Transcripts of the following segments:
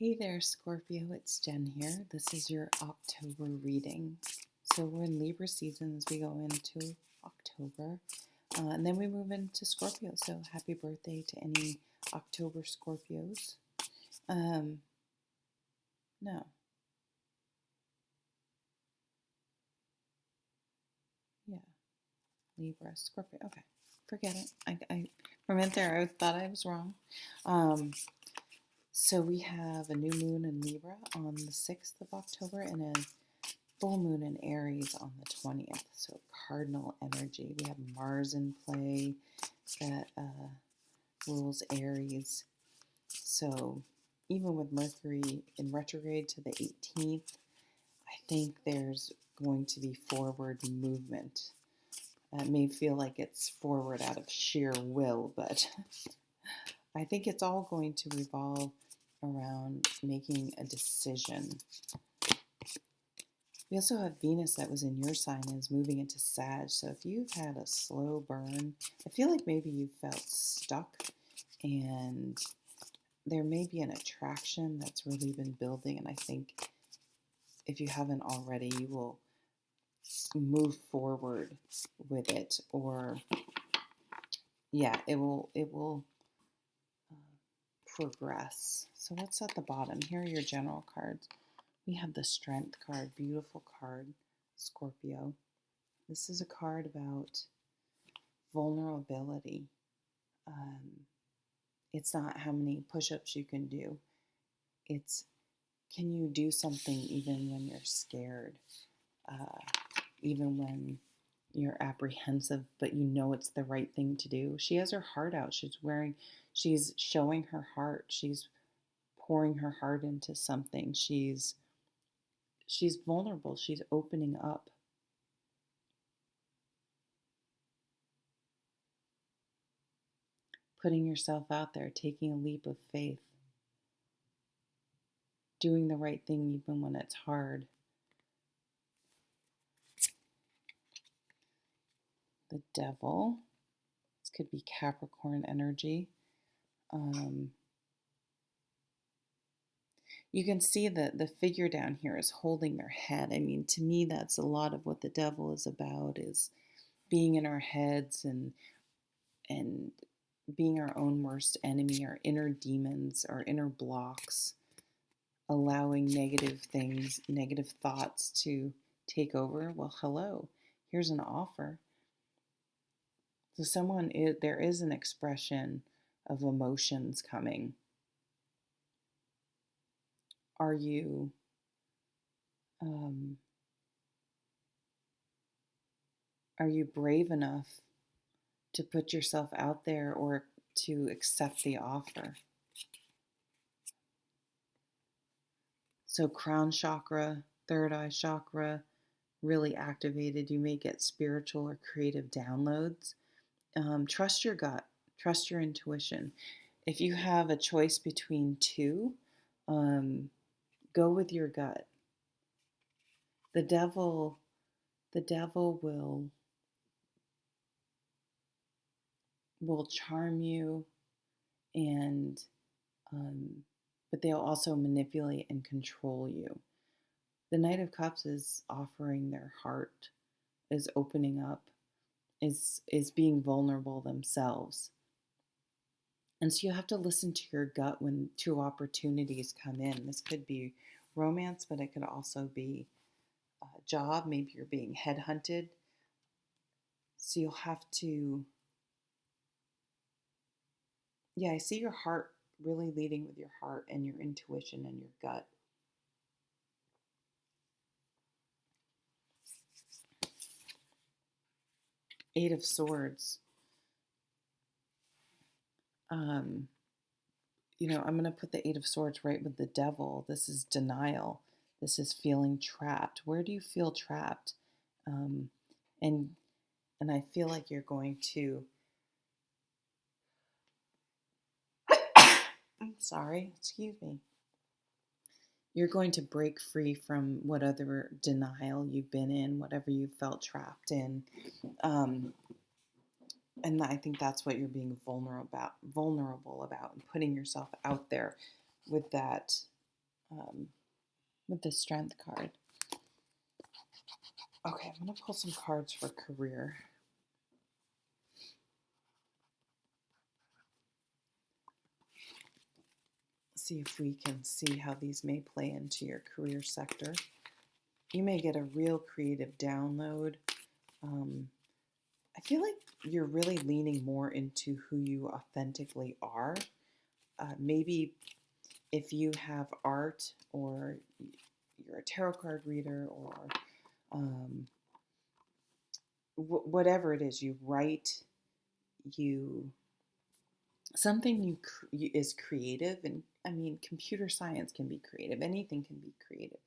Hey there, Scorpio. It's Jen here. This is your October reading. So we're in Libra season as we go into October. And then we move into Scorpio. So happy birthday to any October Scorpios. No. Yeah. Libra, Scorpio. Okay. Forget it. I for a minute there, I thought I was wrong. So we have a new moon in Libra on the 6th of October and a full moon in Aries on the 20th. So Cardinal Energy. We have Mars in play that rules Aries. So even with Mercury in retrograde to the 18th, I think there's going to be forward movement. It may feel like it's forward out of sheer will, but I think it's all going to revolve around making a decision. We also have Venus that was in your sign and is moving into Sag. So if you've had a slow burn, I feel like maybe you felt stuck and there may be an attraction that's really been building. And I think if you haven't already, you will move forward with it, or it will progress. So what's at the bottom? Here are your general cards. We have the Strength card, beautiful card, Scorpio. This is a card about vulnerability. It's not how many push-ups you can do. It's, can you do something even when you're scared? Even when you're apprehensive, but you know it's the right thing to do. She has her heart out. She's showing her heart. She's pouring her heart into something. She's vulnerable. She's opening up. Putting yourself out there, taking a leap of faith. Doing the right thing even when it's hard. The Devil. This could be Capricorn energy. You can see that the figure down here is holding their head. I mean, to me, that's a lot of what the Devil is about, is being in our heads and being our own worst enemy, our inner demons, our inner blocks, allowing negative things, negative thoughts to take over. Well, hello, here's an offer. So there is an expression of emotions coming. Are you brave enough to put yourself out there or to accept the offer? So crown chakra, third eye chakra, really activated. You may get spiritual or creative downloads. Trust your gut, trust your intuition. If you have a choice between two, go with your gut. The devil will charm you, and but they'll also manipulate and control you. The Knight of Cups is offering their heart, is opening up, is being vulnerable themselves. And so you have to listen to your gut when two opportunities come in. This could be romance, but it could also be a job. Maybe you're being headhunted. So you'll have to, I see your heart, really leading with your heart and your intuition and your gut. Eight of Swords. I'm going to put the Eight of Swords right with the Devil. This is denial. This is feeling trapped. Where do you feel trapped? And I feel like you're going to, I'm sorry, excuse me. You're going to break free from whatever denial you've been in, whatever you felt trapped in. And I think that's what you're being vulnerable about, and putting yourself out there with that with the Strength card. Okay, I'm going to pull some cards for career. See if we can see how these may play into your career sector. You may get a real creative download. I feel like you're really leaning more into who you authentically are. Maybe if you have art, or you're a tarot card reader, or whatever it is, you write, something is creative. And I mean, computer science can be creative, anything can be creative,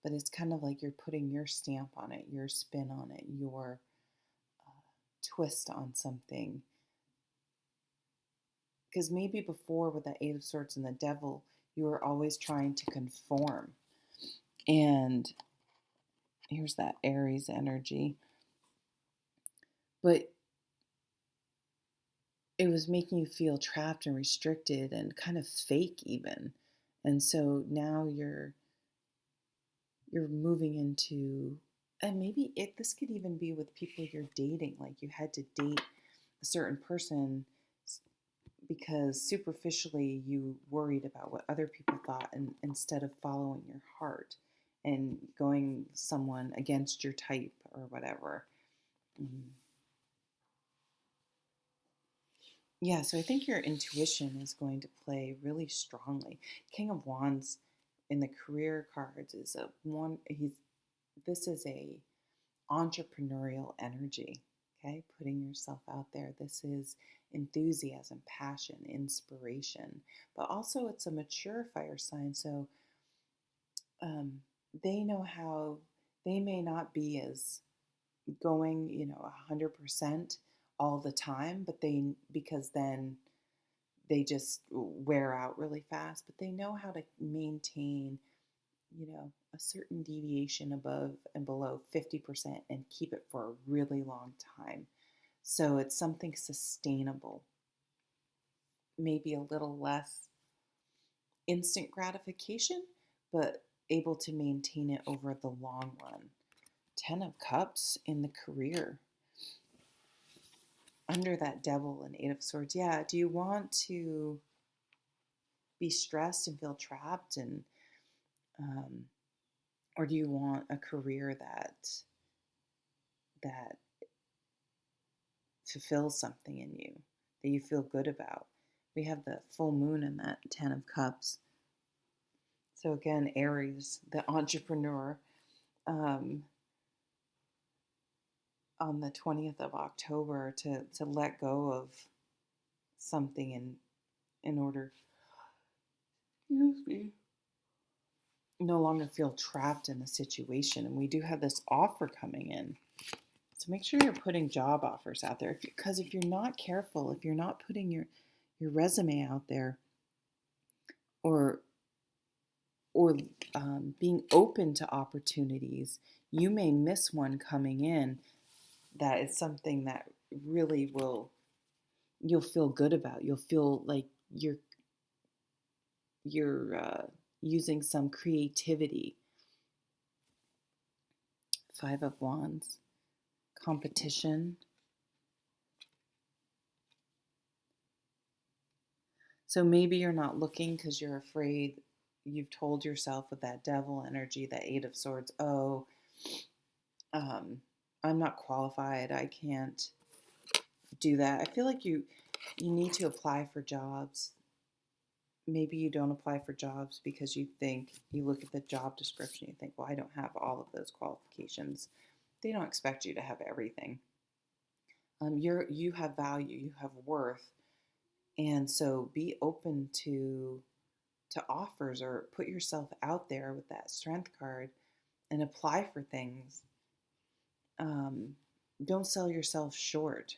but it's kind of like you're putting your stamp on it, your spin on it, your twist on something. Because maybe before, with the Eight of Swords and the Devil, you were always trying to conform. And here's that Aries energy. But it was making you feel trapped and restricted and kind of fake even. And so now you're moving into, and maybe this could even be with people you're dating. Like you had to date a certain person because superficially you worried about what other people thought, and instead of following your heart and going someone against your type or whatever. Yeah, so I think your intuition is going to play really strongly. King of Wands in the career cards is this is a entrepreneurial energy, okay? Putting yourself out there. This is enthusiasm, passion, inspiration, but also it's a mature fire sign. So they know how, they may not be as going, 100% all the time, but because then they just wear out really fast, but they know how to maintain, a certain deviation above and below 50% and keep it for a really long time. So it's something sustainable, maybe a little less instant gratification, but able to maintain it over the long run. 10 of Cups in the career. Under that Devil and Eight of Swords. Yeah, do you want to be stressed and feel trapped, and or do you want a career that fulfills something in you, that you feel good about? We have the full moon in that 10 of Cups. So again, Aries, the entrepreneur, on the 20th of October to let go of something in order, excuse me, no longer feel trapped in a situation. And we do have this offer coming in. So make sure you're putting job offers out there. Because if you're not careful, if you're not putting your resume out there, or being open to opportunities, you may miss one coming in that is something that really you'll feel good about. You'll feel like you're using some creativity. 5 of Wands, competition. So maybe you're not looking because you're afraid. You've told yourself with that Devil energy, that 8 of Swords, I'm not qualified. I can't do that. I feel like you need to apply for jobs. Maybe you don't apply for jobs because you look at the job description, you think, well, I don't have all of those qualifications. They don't expect you to have everything. You have value, you have worth, and so be open to offers, or put yourself out there with that Strength card and apply for things. Don't sell yourself short.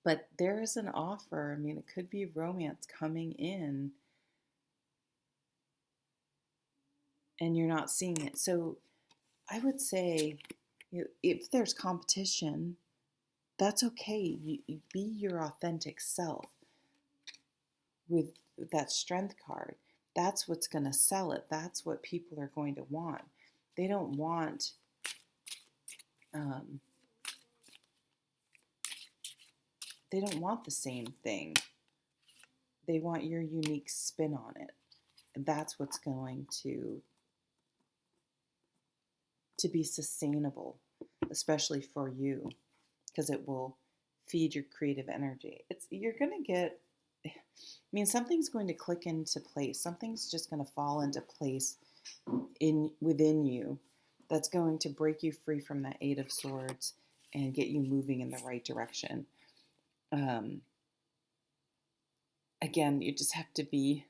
But there is an offer. I mean, it could be romance coming in and you're not seeing it. So I would say, if there's competition, that's okay. You be your authentic self with that Strength card. that's what's going to sell it. That's what people are going to want. They don't want um, they don't want the same thing. They want your unique spin on it. And that's what's going to be sustainable, especially for you, because it will feed your creative energy. You're going to get, I mean, something's going to click into place. Something's just going to fall into place within you that's going to break you free from that Eight of Swords and get you moving in the right direction. Again, you just have to be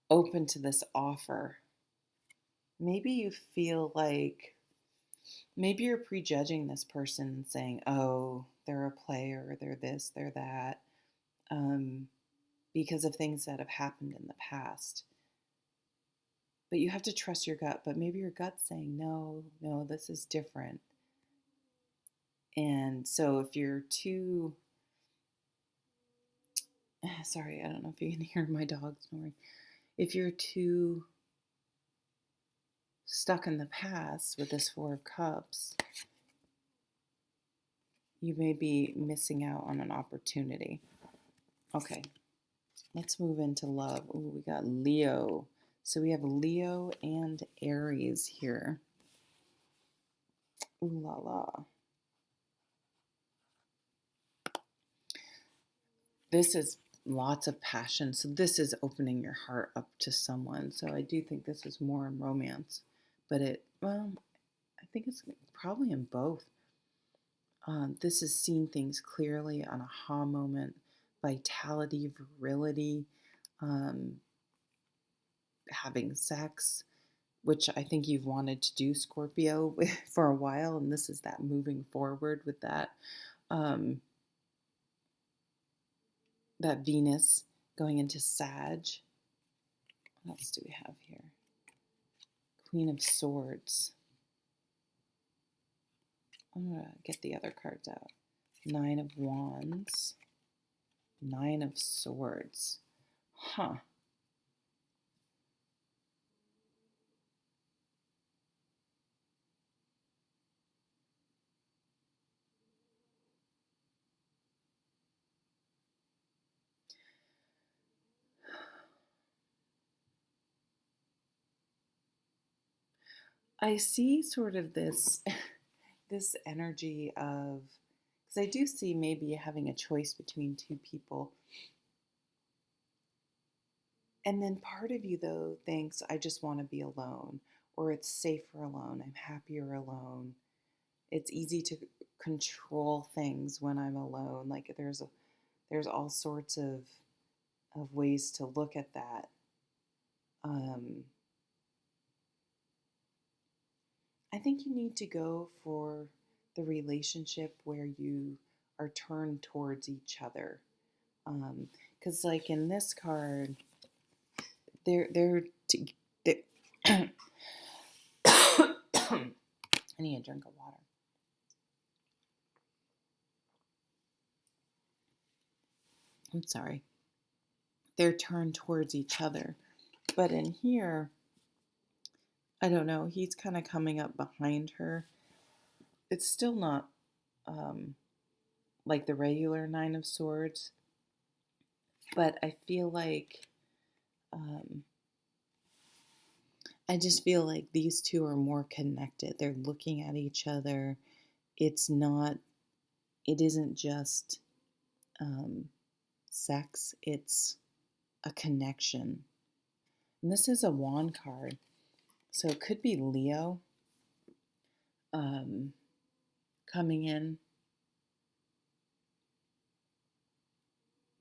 open to this offer. Maybe you feel like maybe you're prejudging this person and saying, oh, they're a player, they're this, they're that, because of things that have happened in the past. But you have to trust your gut. But maybe your gut's saying, no, this is different. And so if you're too, sorry, I don't know if you can hear my dog snoring. If you're too stuck in the past with this Four of Cups, you may be missing out on an opportunity. Okay, let's move into love. Ooh, we got Leo. So we have Leo and Aries here. Ooh la la. This is lots of passion. So this is opening your heart up to someone. So I do think this is more in romance. But I think it's probably in both. This is seeing things clearly, an aha moment, vitality, virility, having sex, which I think you've wanted to do, Scorpio, for a while, and this is that moving forward with that. That Venus going into Sag. What else do we have here? Queen of Swords. I'm going to get the other cards out. Nine of Wands. Nine of Swords. Huh. I see sort of this this energy of, because I do see maybe having a choice between two people. And then part of you, though, thinks, I just want to be alone, or it's safer alone, I'm happier alone. It's easy to control things when I'm alone. Like there's all sorts of ways to look at that. I think you need to go for the relationship where you are turned towards each other. Because like in this card, they're I need a drink of water. I'm sorry. They're turned towards each other. But in here, I don't know, he's kind of coming up behind her. It's still not like the regular Nine of Swords, but I feel like I just feel like these two are more connected. They're looking at each other. It isn't just sex, it's a connection. And this is a wand card. So it could be Leo coming in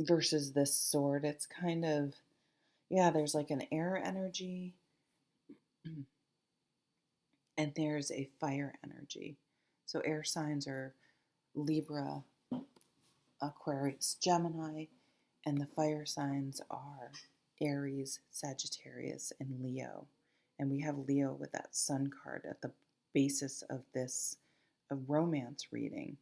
versus this sword. It's kind of, there's like an air energy and there's a fire energy. So air signs are Libra, Aquarius, Gemini, and the fire signs are Aries, Sagittarius, and Leo. And we have Leo with that sun card at the basis of this romance reading.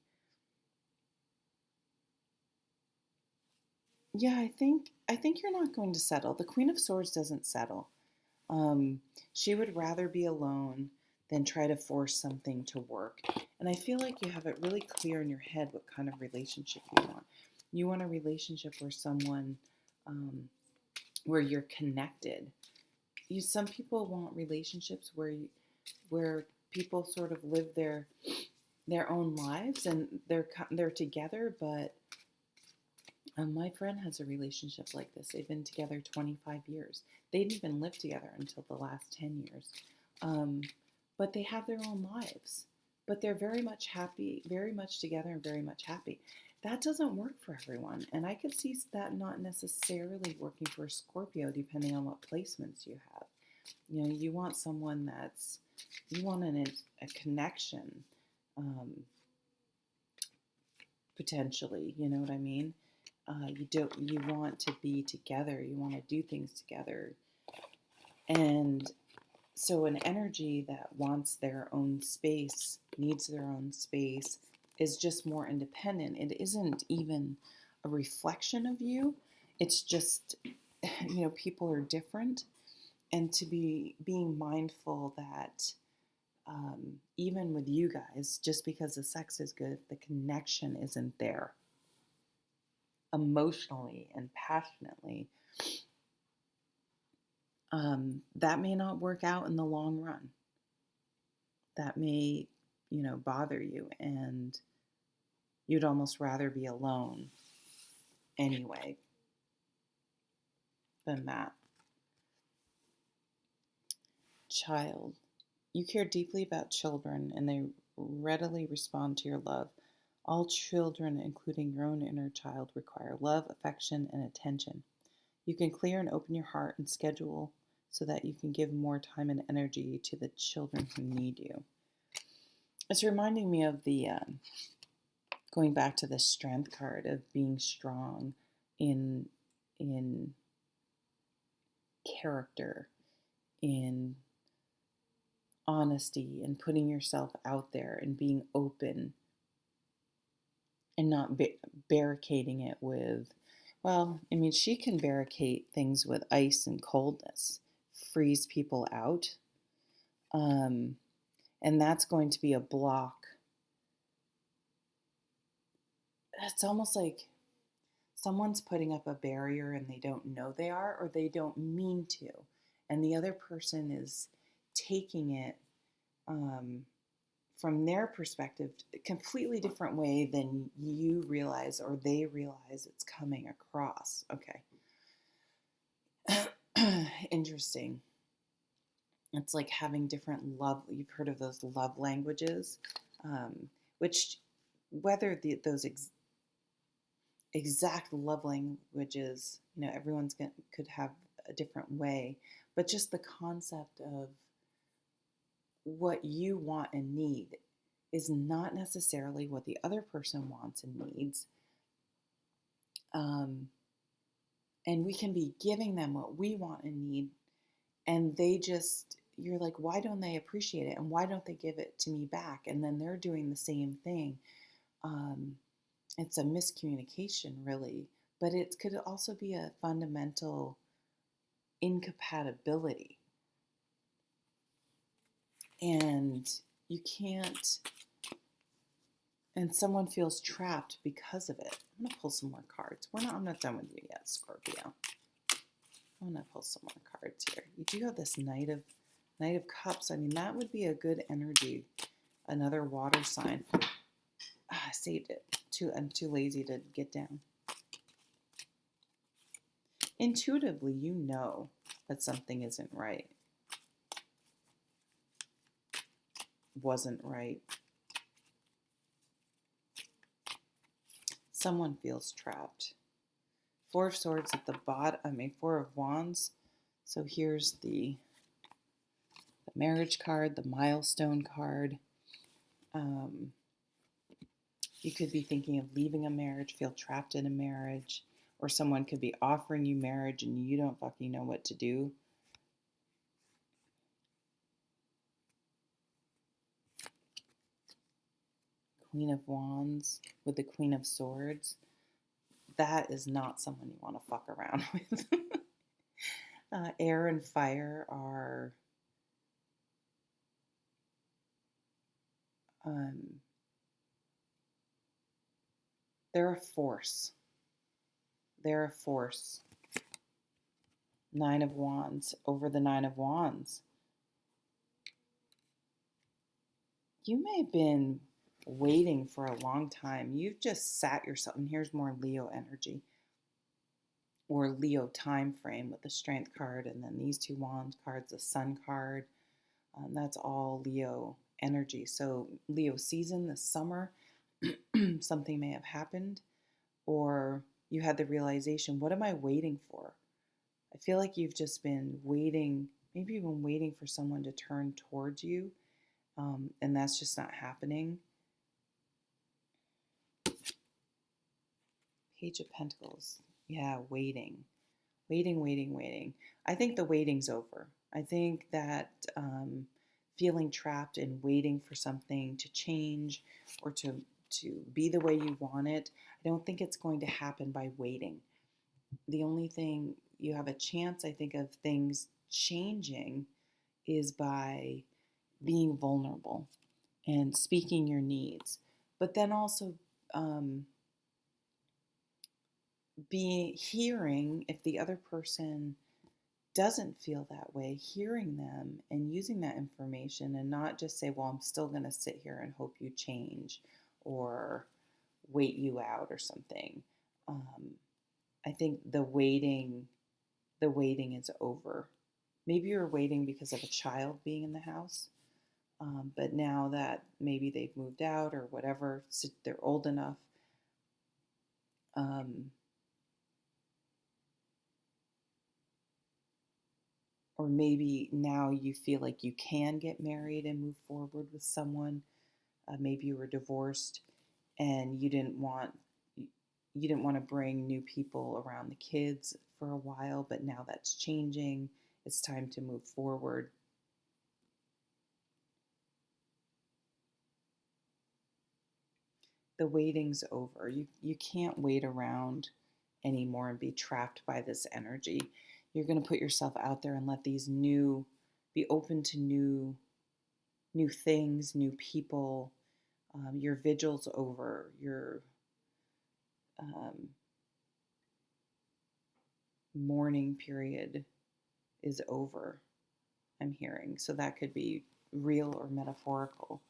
Yeah, I think you're not going to settle. The Queen of Swords doesn't settle. She would rather be alone than try to force something to work. And I feel like you have it really clear in your head what kind of relationship you want. You want a relationship where someone, where you're connected. Some people want relationships where people sort of live their own lives and they're together, but my friend has a relationship like this. They've been together 25 years. They didn't even live together until the last 10 years. But they have their own lives. But they're very much happy, very much together and very much happy. That doesn't work for everyone. And I could see that not necessarily working for Scorpio, depending on what placements you have. You know, you want someone you want a connection, potentially, you know what I mean? You want to be together, you want to do things together. And so an energy that wants their own space, needs their own space, is just more independent. It isn't even a reflection of you. It's just, people are different. And to being mindful that even with you guys, just because the sex is good, the connection isn't there emotionally and passionately. That may not work out in the long run. That may, bother you, and you'd almost rather be alone anyway than that. Child. You care deeply about children, and they readily respond to your love. All children, including your own inner child, require love, affection, and attention. You can clear and open your heart and schedule so that you can give more time and energy to the children who need you. It's reminding me of the, going back to the strength card, of being strong in character, in honesty, and putting yourself out there and being open and not barricading it with, she can barricade things with ice and coldness, freeze people out. And that's going to be a block. It's almost like someone's putting up a barrier and they don't know they are, or they don't mean to. And the other person is taking it from their perspective a completely different way than you realize or they realize it's coming across. Okay. Interesting. It's like having different love. You've heard of those love languages, which whether those exact love languages, everyone's could have a different way, but just the concept of what you want and need is not necessarily what the other person wants and needs. And we can be giving them what we want and need, and you're like, why don't they appreciate it? And why don't they give it to me back? And then they're doing the same thing. It's a miscommunication, really, but it could also be a fundamental incompatibility. And you can't, and someone feels trapped because of it. I'm going to pull some more cards. I'm not done with you yet, Scorpio. I'm going to pull some more cards here. You do have this Knight of Cups. That would be a good energy. Another water sign. I saved it. I'm too lazy to get down. Intuitively, you know that something isn't right. Wasn't right. Someone feels trapped. Four of Swords at the bottom. Four of Wands. So here's the marriage card, the milestone card. You could be thinking of leaving a marriage, feel trapped in a marriage, or someone could be offering you marriage and you don't fucking know what to do. Queen of Wands with the Queen of Swords. That is not someone you want to fuck around with. Air and fire are they're a force. They're a force. Nine of Wands, over the Nine of Wands. You may have been waiting for a long time. You've just sat yourself, and here's more Leo energy or Leo time frame with the Strength card, and then these two Wands cards, the Sun card. That's all Leo energy. So Leo season this summer, something may have happened, or you had the realization, what am I waiting for? I feel like you've just been waiting, maybe you've been waiting for someone to turn towards you, and that's just not happening. Page of Pentacles. Yeah, waiting. Waiting. I think the waiting's over. I think that feeling trapped and waiting for something to change or to be the way you want it, I don't think it's going to happen by waiting. The only thing you have a chance, I think, of things changing is by being vulnerable and speaking your needs. But then also hearing if the other person doesn't feel that way, hearing them and using that information, and not just say, well, I'm still going to sit here and hope you change or wait you out or something. I think the waiting is over. Maybe you're waiting because of a child being in the house, but now that maybe they've moved out or whatever, so they're old enough, or maybe now you feel like you can get married and move forward with someone. Maybe you were divorced and you didn't want to bring new people around the kids for a while, but now that's changing. It's time to move forward. The waiting's over. You can't wait around anymore and be trapped by this energy. You're going to put yourself out there and let these be open to new things, new people. Your vigil's over. Your mourning period is over, I'm hearing. So that could be real or metaphorical.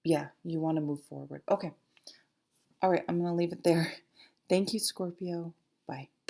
Yeah, you want to move forward. Okay. All right, I'm going to leave it there. Thank you, Scorpio. Bye.